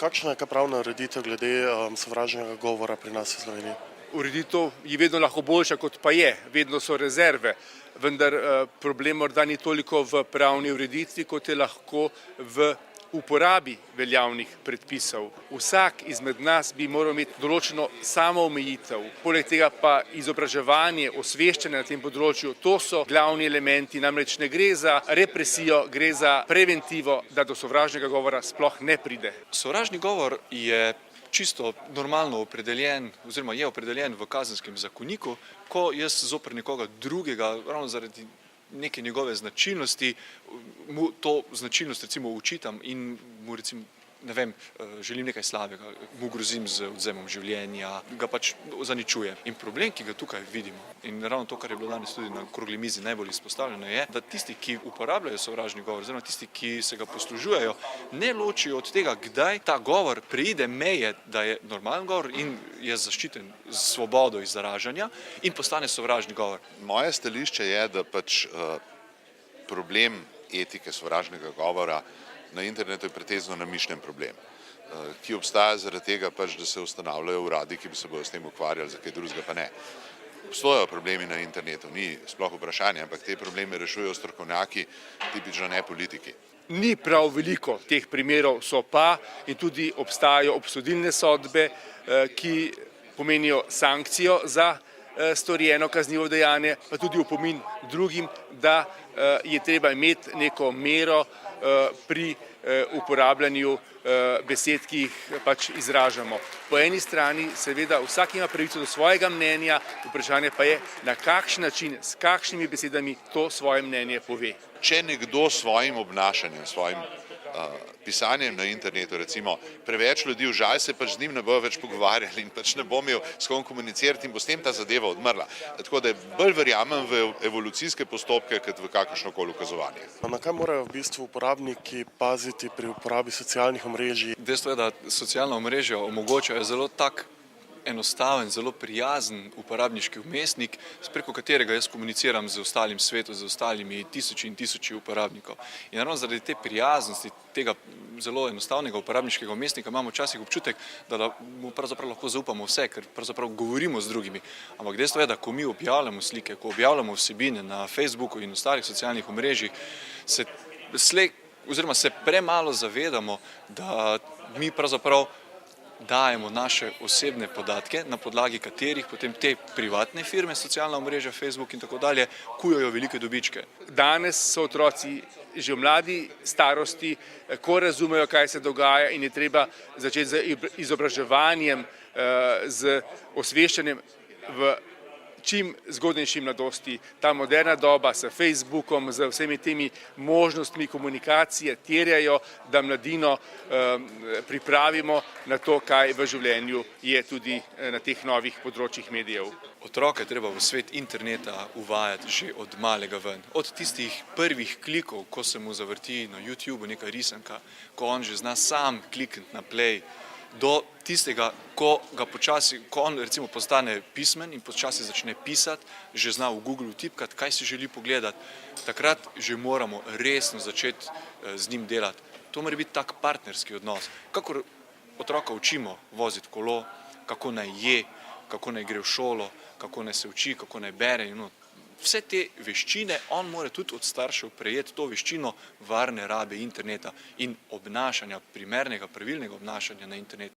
Kakšna je pravna ureditev glede sovražnega govora pri nas v Sloveniji? Ureditev je vedno lahko boljša, kot pa je, vedno so rezerve, vendar problem morda ni toliko v pravni ureditvi, kot je lahko v uporabi veljavnih predpisov. Vsak izmed nas bi moral imeti določeno samoomejitev, poleg tega pa izobraževanje, osveščanje na tem področju, to so glavni elementi, namreč ne gre za represijo, gre za preventivo, da do sovražnega govora sploh ne pride. Sovražni govor je čisto normalno opredeljen oziroma je opredeljen v Kazenskem zakoniku, ko jaz zoper nekoga drugega, ravno zaradi neke njegove značilnosti, mu to značilnost recimo učitam in mu recimo, ne vem, želim nekaj slabega, mu grozim z odvzemom življenja, ga pač zaničujem. In problem, ki ga tukaj vidimo, in ravno to, kar je bilo danes tudi na okrogli mizi najbolj izpostavljeno, je, da tisti, ki uporabljajo sovražni govor, oziroma tisti, ki se ga poslužujejo, ne ločijo od tega, kdaj ta govor preide meje, da je normalen govor in je zaščiten z svobodo izražanja in postane sovražni govor. Moje stališče je, da pač problem etike sovražnega govora na internetu je pretezno namišljen problem, ki obstaja zaradi tega pač, da se ustanavljajo uradi, ki bi se bodo s tem ukvarjali, za kaj drugega pa ne. Obstojajo problemi na internetu, ni sploh vprašanje, ampak te probleme rešujejo strokovnjaki, tipično ne politiki. Ni prav veliko teh primerov, so pa in tudi obstajajo obsodilne sodbe, ki pomenijo sankcijo za storjeno kaznivo dejanje, pa tudi opomin drugim, da je treba imeti neko mero pri uporabljanju besed, ki jih pač izražamo. Po eni strani seveda vsak ima pravico do svojega mnenja, vprašanje pa je, na kakšen način, s kakšnimi besedami to svoje mnenje pove. Če nekdo s svojim obnašanjem, svojim pisanjem na internetu, recimo, preveč ljudi užali, se pač z njim ne bojo več pogovarjali in pač ne bo imel s kom komunicirati in bo s tem ta zadeva odmrla. Tako da bolj verjamem v evolucijske postopke, kot v kakršnokoli ukazovanje. Na kaj morajo v bistvu uporabniki paziti pri uporabi socialnih omrežij? Dejstvo je, da socialna omrežja omogočajo zelo tak enostaven, zelo prijazen uporabniški vmesnik, preko katerega jaz komuniciram z ostalim svetom, z ostalimi tisoči in tisoči uporabnikov. In ravno zaradi te prijaznosti, tega zelo enostavnega uporabniškega vmesnika imamo včasih občutek, da mu pravzaprav lahko zaupamo vse, ker pravzaprav govorimo z drugimi. Ampak dejstvo je, da ko mi objavljamo slike, ko objavljamo vsebine na Facebooku in ostalih socialnih omrežjih, se premalo zavedamo, da mi pravzaprav dajemo naše osebne podatke, na podlagi katerih potem te privatne firme, socialna omrežja, Facebook in tako dalje, kujejo velike dobičke. Danes so otroci že v mladi starosti, ko razumejo, kaj se dogaja in je treba začeti z izobraževanjem, z osveščanjem v čim zgodnejši mladosti. Ta moderna doba s Facebookom, z vsemi temi možnostmi komunikacije terjajo, da mladino pripravimo na to, kaj v življenju je tudi na teh novih področjih medijev. Otroke treba v svet interneta uvajati že od malega ven. Od tistih prvih klikov, ko se mu zavrti na YouTubeu neka risanka, ko on že zna sam klikniti na play, do tistega, ko on recimo postane pismen in počasi začne pisati, že zna v Google tipkati, kaj si želi pogledati, takrat že moramo resno začeti z njim delati. To mora biti tak partnerski odnos. Kakor otroka učimo voziti kolo, kako naj je, kako naj gre v šolo, kako naj se uči, kako naj bere. Vse te veščine on mora tudi od staršev prejeti to veščino varne rabe interneta in obnašanja, primernega, pravilnega obnašanja na internetu.